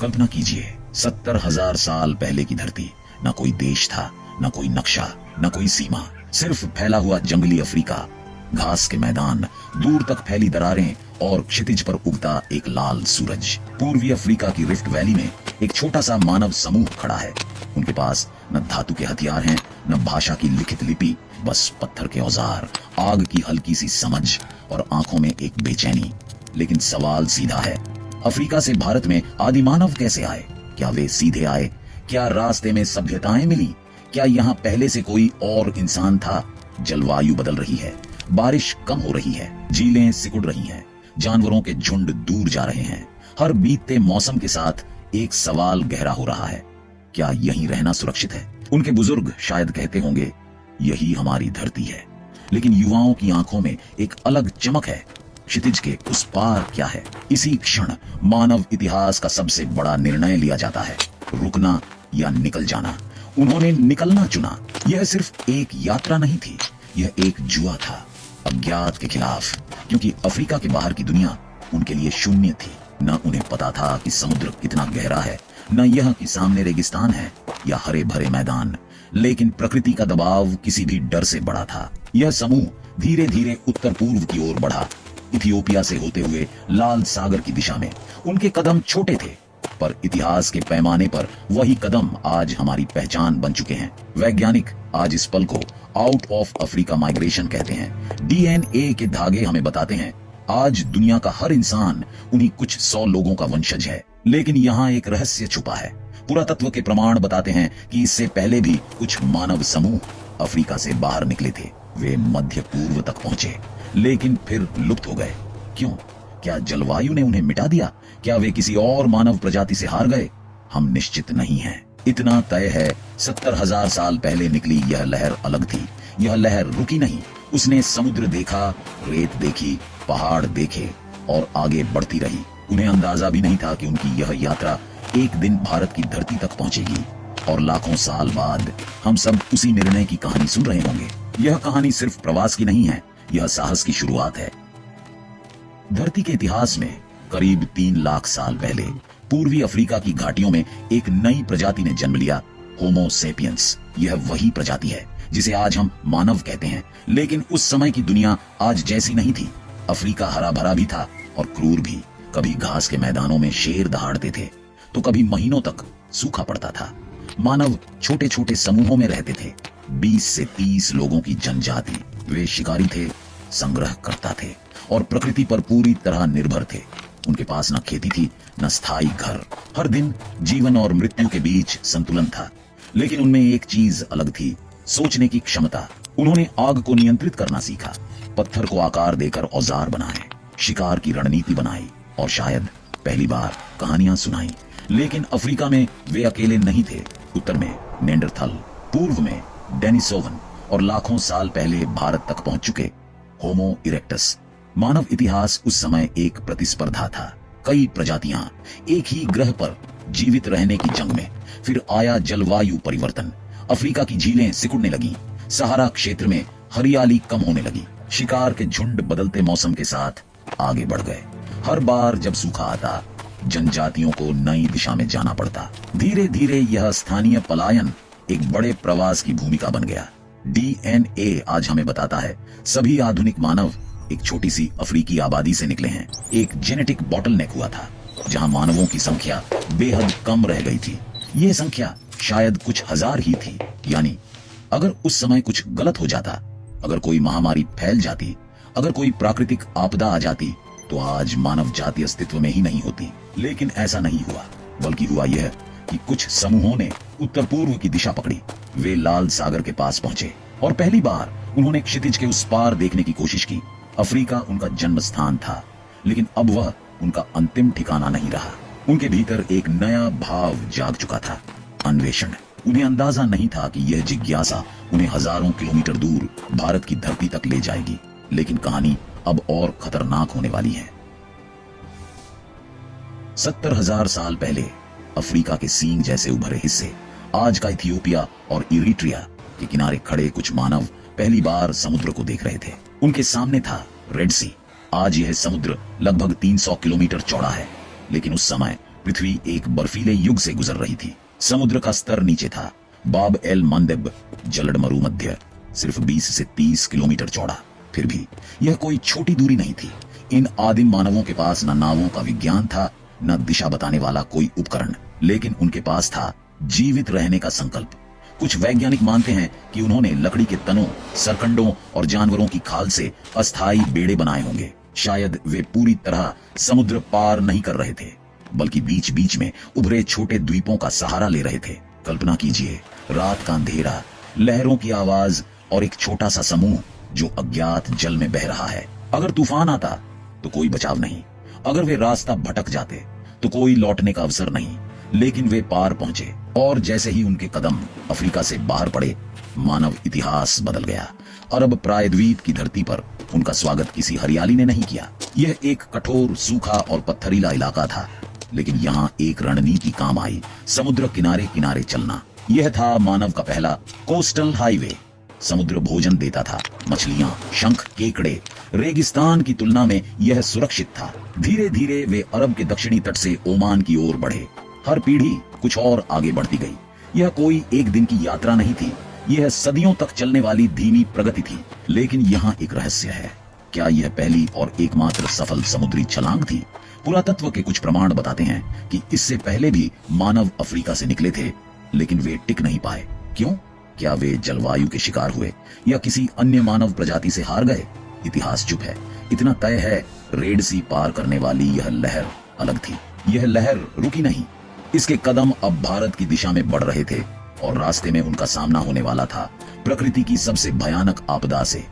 कल्पना कीजिए 70,000 साल पहले की धरती। न कोई देश था, न कोई नक्शा, न कोई सीमा, सिर्फ फैला हुआ जंगली अफ्रीका, घास के मैदान, दूर तक फैली दरारें और क्षितिज पर उगता एक लाल सूरज। पूर्वी अफ्रीका की रिफ्ट वैली में एक छोटा सा मानव समूह खड़ा है। उनके पास न धातु के हथियार हैं, न भाषा की लिखित लिपि, बस पत्थर के औजार, आग की हल्की सी समझ और आंखों में एक बेचैनी। लेकिन सवाल सीधा है, अफ्रीका से भारत में आदि मानव कैसे आए? क्या वे सीधे आए? क्या रास्ते में सभ्यताएं मिली? क्या यहाँ पहले से कोई और इंसान था? जलवायु बदल रही है, बारिश कम हो रही है, झीलें सिकुड़ रही हैं, जानवरों के झुंड दूर जा रहे हैं। हर बीतते मौसम के साथ एक सवाल गहरा हो रहा है, क्या यहीं रहना सुरक्षित है? उनके बुजुर्ग शायद कहते होंगे, यही हमारी धरती है। लेकिन युवाओं की आंखों में एक अलग चमक है, क्षितिज के उस पार क्या है? इसी क्षण मानव इतिहास का सबसे बड़ा निर्णय लिया जाता है, रुकना या निकल जाना। उन्होंने निकलना चुना। यह सिर्फ एक यात्रा नहीं थी, यह एक जुआ था, अज्ञात के खिलाफ, क्योंकि अफ्रीका के बाहर की दुनिया उनके लिए शून्य थी। न उन्हें पता था कि समुद्र कितना गहरा है, न यह कि सामने रेगिस्तान है या हरे भरे मैदान। लेकिन प्रकृति का दबाव किसी भी डर से बड़ा था। यह समूह धीरे धीरे उत्तर पूर्व की ओर बढ़ा, इथियोपिया से होते हुए लाल सागर की दिशा में। उनके कदम छोटे थे, पर इतिहास के पैमाने पर वही कदम आज हमारी पहचान बन चुके हैं। वैज्ञानिक आज इस पल को आउट ऑफ अफ्रीका माइग्रेशन कहते हैं। डीएनए के धागे हमें बताते हैं आज दुनिया का हर इंसान उन्हीं कुछ 100 लोगों का वंशज है। लेकिन यहाँ एक रहस्य छुपा है। पुरातत्व के प्रमाण बताते हैं कि इससे पहले भी कुछ मानव समूह अफ्रीका से बाहर निकले थे। वे मध्य पूर्व तक पहुंचे, लेकिन फिर लुप्त हो गए। क्यों? क्या जलवायु ने उन्हें मिटा दिया? क्या वे किसी और मानव प्रजाति से हार गए? हम निश्चित नहीं हैं। इतना तय है, 70,000 साल पहले निकली यह लहर अलग थी। यह लहर रुकी नहीं। उसने समुद्र देखा, रेत देखी, पहाड़ देखे और आगे बढ़ती रही। उन्हें अंदाजा भी नहीं था कि उनकी यह यात्रा एक दिन भारत की धरती तक पहुंचेगी और लाखों साल बाद हम सब उसी निर्णय की कहानी सुन रहे होंगे। यह कहानी सिर्फ प्रवास की नहीं है, यह साहस की शुरुआत है। धरती के इतिहास में करीब 3 लाख साल पहले पूर्वी अफ्रीका की घाटियों में एक नई प्रजाति ने जन्म लिया, होमो सेपियंस। यह वही प्रजाति है जिसे आज हम मानव कहते हैं। लेकिन उस समय की दुनिया आज जैसी नहीं थी। अफ्रीका हरा भरा भी था और क्रूर भी। कभी घास के मैदानों में शेर दहाड़ते थे, तो कभी महीनों तक सूखा पड़ता था। मानव छोटे छोटे समूहों में रहते थे, 20 से 30 लोगों की जनजाति। वे शिकारी थे, संग्रह करता थे और प्रकृति पर पूरी तरह निर्भर थे। उनके पास न खेती थी, न स्थायी घर। हर दिन जीवन और मृत्यु के बीच संतुलन था। लेकिन उनमें एक चीज अलग थी, सोचने की क्षमता। उन्होंने आग को नियंत्रित करना सीखा, पत्थर को आकार देकर औजार बनाए, शिकार की रणनीति बनाई और शायद पहली बार कहानियां सुनाई। लेकिन अफ्रीका में वे अकेले नहीं थे। उत्तर में नेंडरथल, पूर्व में डेनिसोवन और लाखों साल पहले भारत तक पहुंच चुके होमो इरेक्टस। मानव इतिहास उस समय एक प्रतिस्पर्धा था। कई प्रजातियां एक ही ग्रह पर जीवित रहने की जंग में। फिर आया जलवायु परिवर्तन। अफ्रीका की झीलें सिकुड़ने लगी, सहारा क्षेत्र में हरियाली कम होने लगी। शिकार के झुंड बदलते मौसम के साथ आगे बढ़ गए। हर बार जब सूखा आता, जनजातियों को नई दिशा में जाना पड़ता। धीरे धीरे यह स्थानीय पलायन एक बड़े प्रवास की भूमिका बन गया। डीएनए आज हमें बताता है सभी आधुनिक मानव एक छोटी सी अफ्रीकी आबादी से निकले हैं। एक जेनेटिक बॉटलनेक हुआ था, जहां मानवों की संख्या बेहद कम रह गई थी। ये संख्या शायद कुछ हजार ही थी। यानी अगर उस समय कुछ गलत हो जाता, अगर कोई महामारी फैल जाती, अगर कोई प्राकृतिक आपदा आ जाती, तो आज मानव जाति अस्तित्व में ही नहीं होती। लेकिन ऐसा नहीं हुआ, बल्कि हुआ यह कि कुछ समूहों ने उत्तर पूर्व की दिशा पकड़ी। वे लाल सागर के पास पहुंचे और पहली बार उन्होंने क्षितिज के उस पार देखने की कोशिश की। अफ्रीका उनका जन्म स्थान था, लेकिन अब वह उनका अंतिम ठिकाना नहीं रहा। उनके भीतर एक नया भाव जाग चुका था, अन्वेषण। उन्हें अंदाजा नहीं था कि यह जिज्ञासा उन्हें हजारों किलोमीटर दूर भारत की धरती तक ले जाएगी। लेकिन कहानी अब और खतरनाक होने वाली है। 70,000 साल पहले अफ्रीका के सींग जैसे उभरे हिस्से, आज का इथियोपिया और इरिट्रिया के किनारे खड़े कुछ मानव पहली बार समुद्र को देख रहे थे। उनके सामने था रेड सी। आज यह समुद्र लगभग 300 किलोमीटर चौड़ा है, लेकिन उस समय पृथ्वी एक बर्फीले युग से गुजर रही थी। समुद्र का स्तर नीचे था। बाब एल मंदेब जलड मरुमध्य सिर्फ 20 से 30 किलोमीटर चौड़ा। फिर भी यह कोई छोटी दूरी नहीं थी। इन आदिम मानवों के पास न नावों का विज्ञान था, न दिशा बताने वाला कोई उपकरण, लेकिन उनके पास था जीवित रहने का संकल्प। कुछ वैज्ञानिक मानते हैं कि उन्होंने लकड़ी के तनों, सरकंडों और जानवरों की खाल से अस्थायी बेड़े बनाए होंगे। शायद वे पूरी तरह समुद्र पार नहीं कर रहे थे, बल्कि बीच बीच में उभरे छोटे द्वीपों का सहारा ले रहे थे। कल्पना कीजिए, रात का अंधेरा, लहरों की आवाज और एक छोटा सा समूह जो अज्ञात जल में बह रहा है। अगर तूफान आता तो कोई बचाव नहीं, अगर वे रास्ता भटक जाते तो कोई लौटने का अवसर नहीं। लेकिन वे पार पहुंचे और जैसे ही उनके कदम अफ्रीका से बाहर पड़े, मानव इतिहास बदल गया। अरब प्रायद्वीप की धरती पर उनका स्वागत किसी हरियाली ने नहीं किया। यह एक कठोर, सूखा और पत्थरीला इलाका था, लेकिन यहाँ एक रणनीति काम आई। समुद्र किनारे किनारे चलना। यह था मानव का पहला कोस्टल हाईवे। समुद्र भोजन देता था, मछलियां, शंख, केकड़े। रेगिस्तान की तुलना में यह सुरक्षित था। धीरे धीरे वे अरब के दक्षिणी तट से ओमान की ओर बढ़े। हर पीढ़ी कुछ और आगे बढ़ती गई। यह कोई एक दिन की यात्रा नहीं थी, यह सदियों तक चलने वाली धीमी प्रगति थी। लेकिन यहाँ एक रहस्य है। क्या यह पहली और एकमात्र सफल समुद्री छलांग थी? पुरातत्व के कुछ प्रमाण बताते हैं कि इससे पहले भी मानव अफ्रीका से निकले थे, लेकिन वे टिक नहीं पाए। क्यों? क्या वे जलवायु के शिकार हुए या किसी अन्य मानव प्रजाति से हार गए? इतिहास चुप है। इतना तय है, रेड सी पार करने वाली यह लहर अलग थी। यह लहर रुकी नहीं। इसके कदम अब भारत की दिशा में बढ़ रहे थे और रास्ते में उनका सामना होने वाला था प्रकृति की सबसे भयानक आपदा से।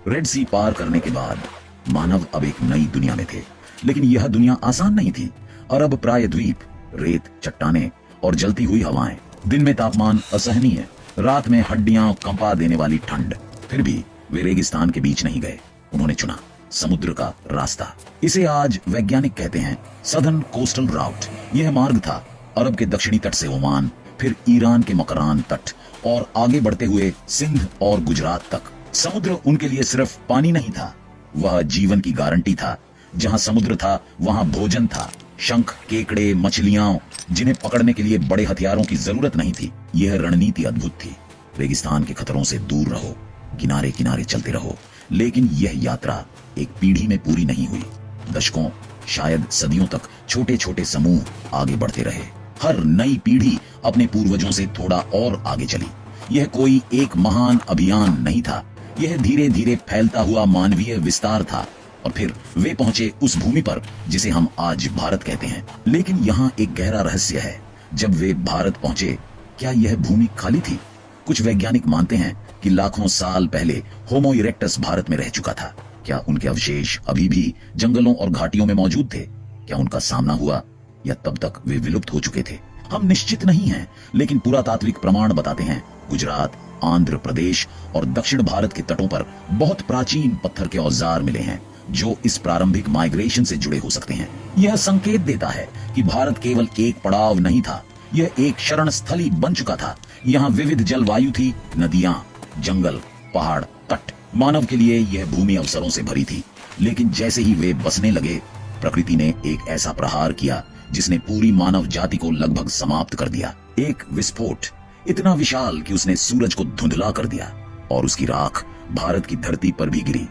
रेड सी पार करने के बाद मानव अब एक नई दुनिया में थे, लेकिन यह दुनिया आसान नहीं थी। अरब प्रायद्वीप, रेत, चट्टाने और जलती हुई हवाएं। दिन में तापमान असहनीय, रात में हड्डियां कंपा देने वाली ठंड। फिर भी वे रेगिस्तान के बीच नहीं गए। उन्होंने चुना समुद्र का रास्ता। इसे आज वैज्ञानिक कहते हैं सदर्न कोस्टल राउट। यह मार्ग था अरब के दक्षिणी तट से ओमान, फिर ईरान के मकरान तट और आगे बढ़ते हुए सिंध और गुजरात तक। समुद्र उनके लिए सिर्फ पानी नहीं था, वह जीवन की गारंटी था। जहां समुद्र था वहां भोजन था। शंख, केकड़े, मछलियां, जिन्हें पकड़ने के लिए बड़े हथियारों की जरूरत नहीं थी। यह रणनीति अद्भुत थी। रेगिस्तान के खतरों से दूर रहो, किनारे किनारे चलते रहो। लेकिन यह यात्रा एक पीढ़ी में पूरी नहीं हुई। दशकों, शायद सदियों तक छोटे छोटे समूह आगे बढ़ते रहे। हर नई पीढ़ी अपने पूर्वजों से थोड़ा और आगे चली। यह कोई एक महान अभियान नहीं था, यह धीरे धीरे फैलता हुआ मानवीय विस्तार था। और फिर वे पहुंचे उस भूमि पर जिसे हम आज भारत कहते हैं। लेकिन यहाँ एक गहरा रहस्य है। जब वे भारत पहुंचे, क्या यह भूमि खाली थी? कुछ वैज्ञानिक मानते हैं कि लाखों साल पहले होमो इरेक्टस भारत में रह चुका था। क्या उनके अवशेष अभी भी जंगलों और घाटियों में मौजूद थे? क्या उनका सामना हुआ या तब तक वे विलुप्त हो चुके थे? हम निश्चित नहीं हैं, लेकिन पुरातात्विक प्रमाण बताते हैं गुजरात, आंध्र प्रदेश और दक्षिण भारत के तटों पर बहुत प्राचीन पत्थर के औजार मिले हैं जो इस प्रारंभिक माइग्रेशन से जुड़े हो सकते हैं। यह संकेत देता है कि भारत केवल एक पड़ाव नहीं था, यह एक शरण स्थली बन चुका था। यहाँ विविध जलवायु थी, नदियां, जंगल, पहाड़, तट। मानव के लिए यह भूमि अवसरों से भरी थी। लेकिन जैसे ही वे बसने लगे, प्रकृति ने एक ऐसा प्रहार किया जिसने पूरी मानव जाति को लगभग समाप्त कर दिया। एक विस्फोट इतना विशाल कि उसने सूरज को धुंधला कर दिया और उसकी राख भारत की धरती पर भी गिरी।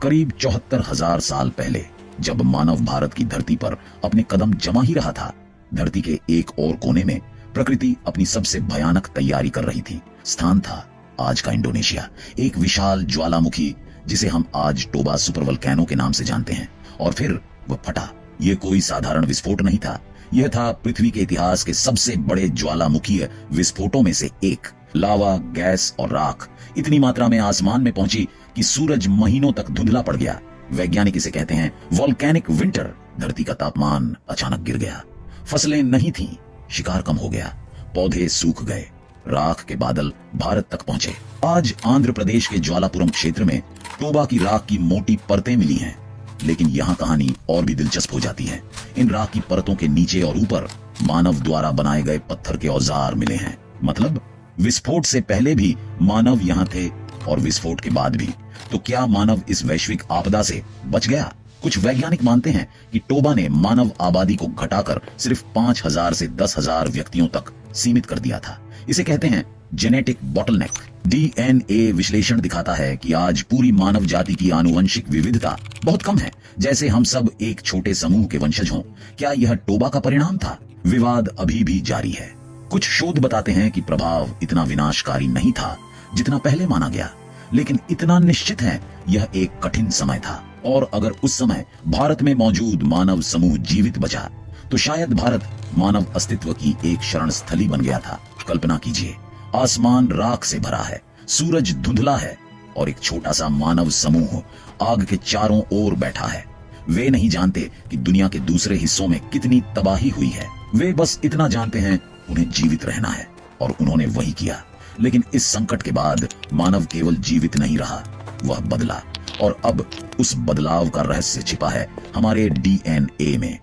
करीब 74,000 साल पहले, जब मानव भारत की धरती पर अपने कदम जमा ही रहा था, धरती के एक और कोने में प्रकृति अपनी सबसे भयानक तैयारी कर रही थी। स्थान था आज का इंडोनेशिया, एक विशाल ज्वालामुखी जिसे हम आज टोबा सुपर वोल्केनो के नाम से जानते हैं। और फिर वह फटा। यह कोई साधारण विस्फोट नहीं था, यह था पृथ्वी के इतिहास के सबसे बड़े ज्वालामुखीय विस्फोटों में से एक। लावा, गैस और राख इतनी मात्रा में आसमान में पहुंची कि सूरज महीनों तक धुंधला पड़ गया। वैज्ञानिक इसे कहते हैं वोल्केनिक विंटर। धरती का तापमान अचानक गिर गया, फसलें नहीं थीं, शिकार कम हो गया, पौधे सूख गए, राख के बादल भारत तक पहुंचे। आज आंध्र प्रदेश के ज्वालापुरम क्षेत्र में टोबा की राख की मोटी परतें मिली हैं, लेकिन यहाँ कहानी और भी दिलचस्प हो जाती है। इन राख की परतों के नीचे और ऊपर मानव द्वारा बनाए गए पत्थर के औजार मिले हैं। मतलब विस्फोट से पहले भी मानव यहाँ थे और विस्फोट के बाद भी। तो क्या मानव इस वैश्विक आपदा से बच गया? कुछ वैज्ञानिक मानते हैं कि टोबा ने मानव आबादी को घटाकर सिर्फ 5,000 से 10,000 व्यक्तियों तक सीमित कर दिया था। इसे कहते हैं जेनेटिक बॉटलनेक। डीएनए विश्लेषण दिखाता है कि आज पूरी मानव जाति की आनुवंशिक विविधता बहुत कम है, जैसे हम सब एक छोटे समूह के वंशज हों। क्या यह टोबा का परिणाम था? विवाद अभी भी जारी है। कुछ शोध बताते हैं कि प्रभाव इतना विनाशकारी नहीं था जितना पहले माना गया, लेकिन इतना निश्चित है यह एक कठिन समय था। और अगर उस समय भारत में मौजूद मानव समूह जीवित बचा तो शायद भारत मानव अस्तित्व की एक शरण स्थली बन गया था। कल्पना कीजिए, आसमान राख से भरा है, सूरज धुंधला है और एक छोटा सा मानव समूह आग के चारों ओर बैठा है। वे नहीं जानते कि दुनिया के दूसरे हिस्सों में कितनी तबाही हुई है। वे बस इतना जानते हैं उन्हें जीवित रहना है, और उन्होंने वही किया। लेकिन इस संकट के बाद मानव केवल जीवित नहीं रहा, वह बदला। और अब उस बदलाव का रहस्य छिपा है हमारे डीएनए में।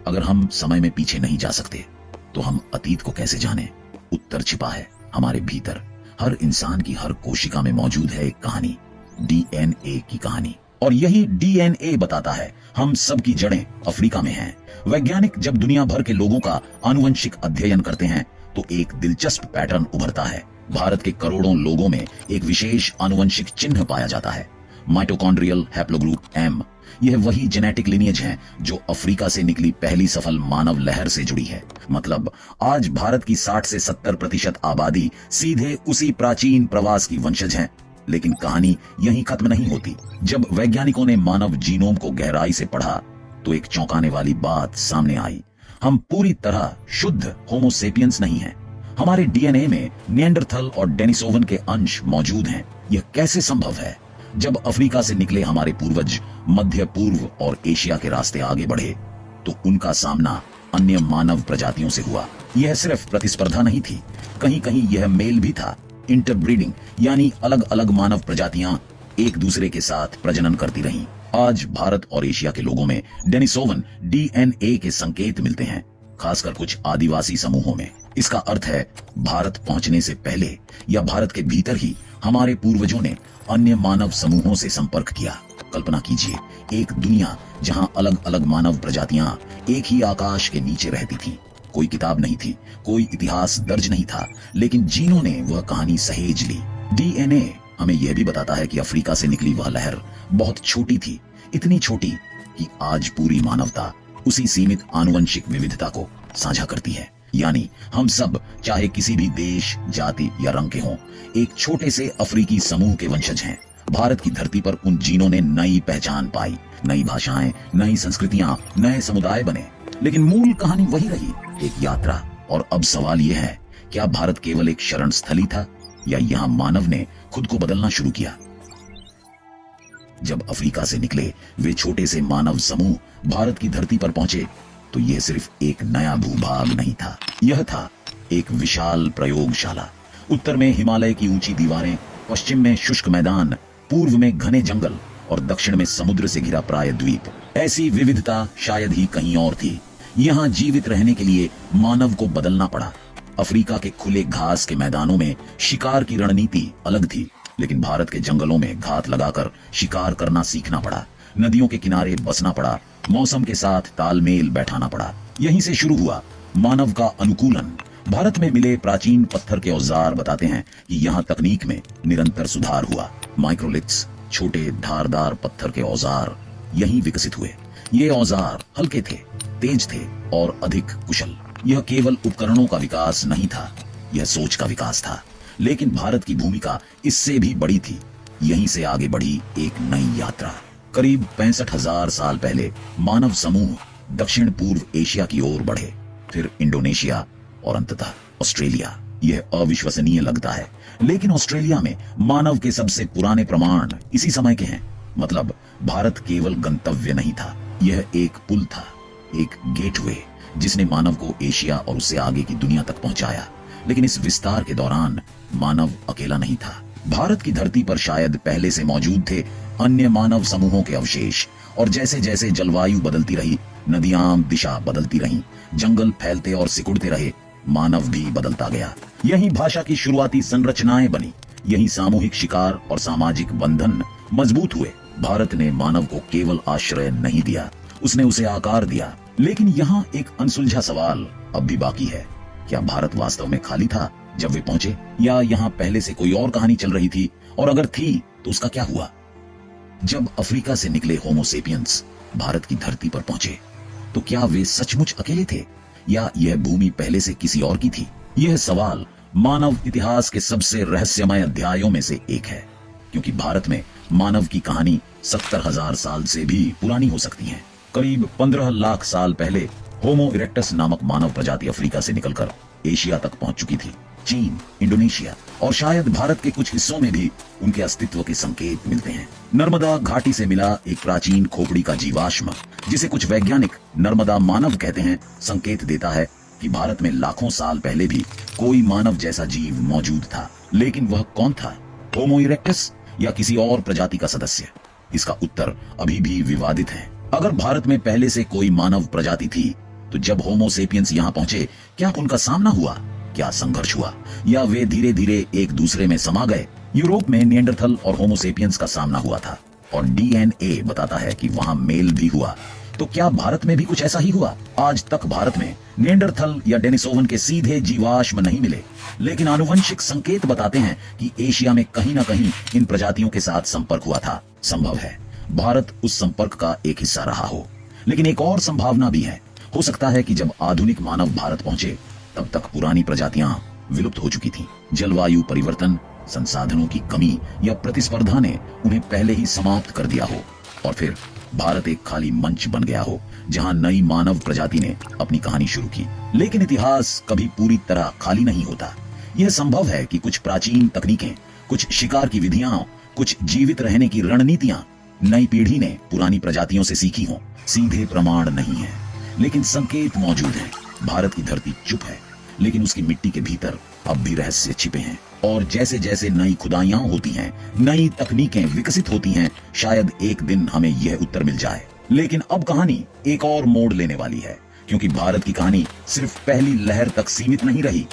अगर हम समय में पीछे नहीं जा सकते तो हम अतीत को कैसे जाने? उत्तर छिपा है हमारे भीतर। हर इंसान की हर कोशिका में मौजूद है एक कहानी, डीएनए की कहानी। और यही डीएनए बताता है हम सब की जड़ें अफ्रीका में हैं। वैज्ञानिक जब दुनिया भर के लोगों का आनुवंशिक अध्ययन करते हैं तो एक दिलचस्प पैटर्न उभरता है। भारत के करोड़ों लोगों में एक विशेष आनुवंशिक चिन्ह पाया जाता है, माइटोकॉन्ड्रियल हैप्लोग्रुप M। यह वही जेनेटिक लिनिएज है जो अफ्रीका से निकली पहली सफल मानव लहर से जुड़ी है। मतलब आज भारत की 60 से 70% आबादी सीधे उसी प्राचीन प्रवास की वंशज है। लेकिन कहानी यहीं खत्म नहीं होती। जब वैज्ञानिकों ने मानव जीनोम को गहराई से पढ़ा तो एक चौंकाने वाली बात सामने आई। हम पूरी तरह शुद्ध होमो सेपियंस नहीं हैं। हमारे डीएनए में निएंडरथल और डेनिसोवन के अंश मौजूद हैं। यह कैसे संभव है? जब अफ्रीका से निकले हमारे पूर्वज मध्य पूर्व और एशिया के रास्ते आगे बढ़े तो उनका सामना अन्य मानव प्रजातियों से हुआ। यह सिर्फ प्रतिस्पर्धा नहीं थी, कहीं कहीं यह मेल भी था। इंटरब्रीडिंग, यानी अलग अलग मानव प्रजातियां एक दूसरे के साथ प्रजनन करती रहीं। आज भारत और एशिया के लोगों में डेनिसोवन डीएनए के संकेत मिलते हैं, खासकर कुछ आदिवासी समूहों में। इसका अर्थ है भारत पहुंचने से पहले या भारत के भीतर ही हमारे पूर्वजों ने अन्य मानव समूहों से संपर्क किया। कल्पना कीजिए, एक दुनिया जहां अलग अलग मानव प्रजातियां एक ही आकाश के नीचे रहती थीं। कोई किताब नहीं थी, कोई इतिहास दर्ज नहीं था, लेकिन जीनों ने वह कहानी सहेज ली। डीएनए हमें यह भी बताता है कि अफ्रीका से निकली वह लहर बहुत छोटी थी, इतनी छोटी कि आज पूरी मानवता उसी सीमित आनुवंशिक विविधता को साझा करती है। यानी हम सब, चाहे किसी भी देश, जाति या रंग के हों, एक छोटे से अफ्रीकी समूह के वंशज हैं। भारत की धरती पर उन जीनों ने नई पहचान पाई, नई भाषाएं, नई संस्कृतियां, नए समुदाय बने। लेकिन मूल कहानी वही रही, एक यात्रा। और अब सवाल यह है, क्या भारत केवल एक शरण स्थली था या यहाँ मानव ने खुद को बदलना शुरू किया? जब अफ्रीका से निकले वे छोटे से मानव समूह भारत की धरती पर पहुंचे तो यह सिर्फ एक नया भूभाग नहीं था, यह था एक विशाल प्रयोगशाला। उत्तर में हिमालय की ऊंची दीवारें, पश्चिम में शुष्क मैदान, पूर्व में घने जंगल और दक्षिण में समुद्र से घिरा प्राय द्वीप। ऐसी विविधता शायद ही कहीं और थी। यहाँ जीवित रहने के लिए मानव को बदलना पड़ा। अफ्रीका के खुले घास के मैदानों में शिकार की रणनीति अलग थी, लेकिन भारत के जंगलों में घात लगाकर शिकार करना सीखना पड़ा। नदियों के किनारे बसना पड़ा, मौसम के साथ तालमेल बैठाना पड़ा। यहीं से शुरू हुआ मानव का अनुकूलन। भारत में मिले प्राचीन पत्थर के औजार बताते हैं कि यहाँ तकनीक में निरंतर सुधार हुआ। माइक्रोलिथ्स, छोटे धारदार पत्थर के औजार यहीं विकसित हुए। ये औजार हल्के थे, तेज थे और अधिक कुशल। यह केवल उपकरणों का विकास नहीं था, यह सोच का विकास था। लेकिन भारत की भूमिका इससे भी बड़ी थी। यहीं से आगे बढ़ी एक नई यात्रा। करीब 65,000 साल पहले मानव समूह दक्षिण पूर्व एशिया की ओर बढ़े, फिर इंडोनेशिया और अंततः ऑस्ट्रेलिया। यह अविश्वसनीय लगता है, लेकिन ऑस्ट्रेलिया में मानव के सबसे पुराने प्रमाण इसी समय के हैं। मतलब भारत केवल गंतव्य नहीं था, यह एक पुल था, एक गेटवे जिसने मानव को एशिया और उससे आगे की दुनिया तक पहुंचाया। लेकिन इस विस्तार के दौरान मानव अकेला नहीं था। भारत की धरती पर शायद पहले से मौजूद थे अन्य मानव समूहों के अवशेष। और जैसे जैसे जलवायु बदलती रही, नदियां दिशा बदलती रहीं, जंगल फैलते और सिकुड़ते रहे, मानव भी बदलता गया। यही भाषा की शुरुआती संरचनाएं बनी, यही सामूहिक शिकार और सामाजिक बंधन मजबूत हुए। भारत ने मानव को केवल आश्रय नहीं दिया, उसने उसे आकार दिया। लेकिन यहाँ एक अनसुलझा सवाल अब भी बाकी है। क्या भारत वास्तव में खाली था जब वे पहुंचे, या यहाँ पहले से कोई और कहानी चल रही थी? और अगर थी तो उसका क्या हुआ? जब अफ्रीका से निकले होमो सेपियंस भारत की धरती पर पहुंचे तो क्या वे सचमुच अकेले थे, या यह भूमि पहले से किसी और की थी? यह सवाल मानव इतिहास के सबसे रहस्यमय अध्यायों में से एक है, क्योंकि भारत में मानव की कहानी 70,000 साल से भी पुरानी हो सकती है। करीब 15 लाख साल पहले होमो इरेक्टस नामक मानव प्रजाति अफ्रीका से निकलकर एशिया तक पहुंच चुकी थी। चीन, इंडोनेशिया और शायद भारत के कुछ हिस्सों में भी उनके अस्तित्व के संकेत मिलते हैं। नर्मदा घाटी से मिला एक प्राचीन खोपड़ी का जीवाश्म, जिसे कुछ वैज्ञानिक नर्मदा मानव कहते हैं, संकेत देता है कि भारत में लाखों साल पहले भी कोई मानव जैसा जीव मौजूद था। लेकिन वह कौन था? होमो इरेक्टस या किसी और प्रजाति का सदस्य? इसका उत्तर अभी भी विवादित है। अगर भारत में पहले से कोई मानव प्रजाति थी तो जब होमो सेपियंस यहाँ पहुंचे, क्या उनका सामना हुआ? क्या संघर्ष हुआ, या वे धीरे धीरे एक दूसरे में समा गए? यूरोप में निएंडरथल और होमो सेपियंस का सामना हुआ था और डीएनए बताता है कि वहां मेल भी हुआ। तो क्या भारत में भी कुछ ऐसा ही हुआ? आज तक भारत में निएंडरथल या डेनिसोवन के सीधे जीवाश्म नहीं मिले, लेकिन आनुवंशिक संकेत बताते हैं कि एशिया में कहीं न कहीं इन प्रजातियों के साथ संपर्क हुआ था। संभव है भारत उस संपर्क का एक हिस्सा रहा हो। लेकिन एक और संभावना भी है। हो सकता है कि जब आधुनिक मानव भारत पहुंचे तब तक पुरानी प्रजातियां विलुप्त हो चुकी थीं। जलवायु परिवर्तन, संसाधनों की कमी या प्रतिस्पर्धा ने उन्हें पहले ही समाप्त कर दिया हो, और फिर भारत एक खाली मंच बन गया हो जहां नई मानव प्रजाति ने अपनी कहानी शुरू की। लेकिन इतिहास कभी पूरी तरह खाली नहीं होता। यह संभव है कि कुछ प्राचीन तकनीकें, कुछ शिकार की विधियां, कुछ जीवित रहने की रणनीतियां नई पीढ़ी ने पुरानी प्रजातियों से सीखी हों। सीधे प्रमाण नहीं है, लेकिन संकेत मौजूद हैं। भारत की धरती चुप है, लेकिन उसकी मिट्टी के भीतर अब भी रहस्य छिपे हैं। और जैसे जैसे नई खुदाइयां होती हैं, नई तकनीकें विकसित होती हैं, शायद एक दिन हमें यह उत्तर मिल जाए। लेकिन अब कहानी एक और मोड़ लेने वाली है, क्योंकि भारत की कहानी सिर्फ पहली लहर तक सीमित नहीं रही।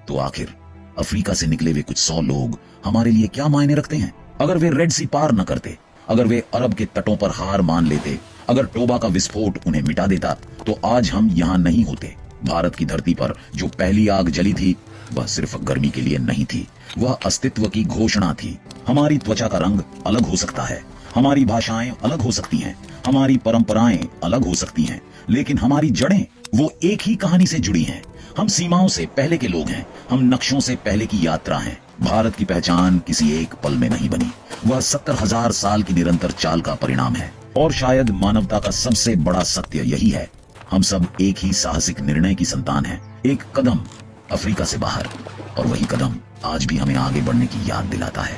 तो आखिर अफ्रीका से निकले वे कुछ 100 लोग हमारे लिए क्या मायने रखते हैं? अगर वे रेड सी पार न करते, अगर वे अरब के तटों पर हार मान लेते, अगर टोबा का विस्फोट उन्हें मिटा देता, तो आज हम यहाँ नहीं होते। भारत की धरती पर जो पहली आग जली थी, वह सिर्फ गर्मी के लिए नहीं थी, वह अस्तित्व की घोषणा थी। हमारी त्वचा का रंग अलग हो सकता है, हमारी भाषाएं अलग हो सकती हैं, हमारी परंपराएं अलग हो सकती हैं, लेकिन हमारी जड़ें वो एक ही कहानी से जुड़ी हैं। हम सीमाओं से पहले के लोग हैं, हम नक्शों से पहले की यात्रा हैं। भारत की पहचान किसी एक पल में नहीं बनी, वह 70,000 साल की निरंतर चाल का परिणाम है। और शायद मानवता का सबसे बड़ा सत्य यही है, हम सब एक ही साहसिक निर्णय की संतान हैं। एक कदम अफ्रीका से बाहर, और वही कदम आज भी हमें आगे बढ़ने की याद दिलाता है।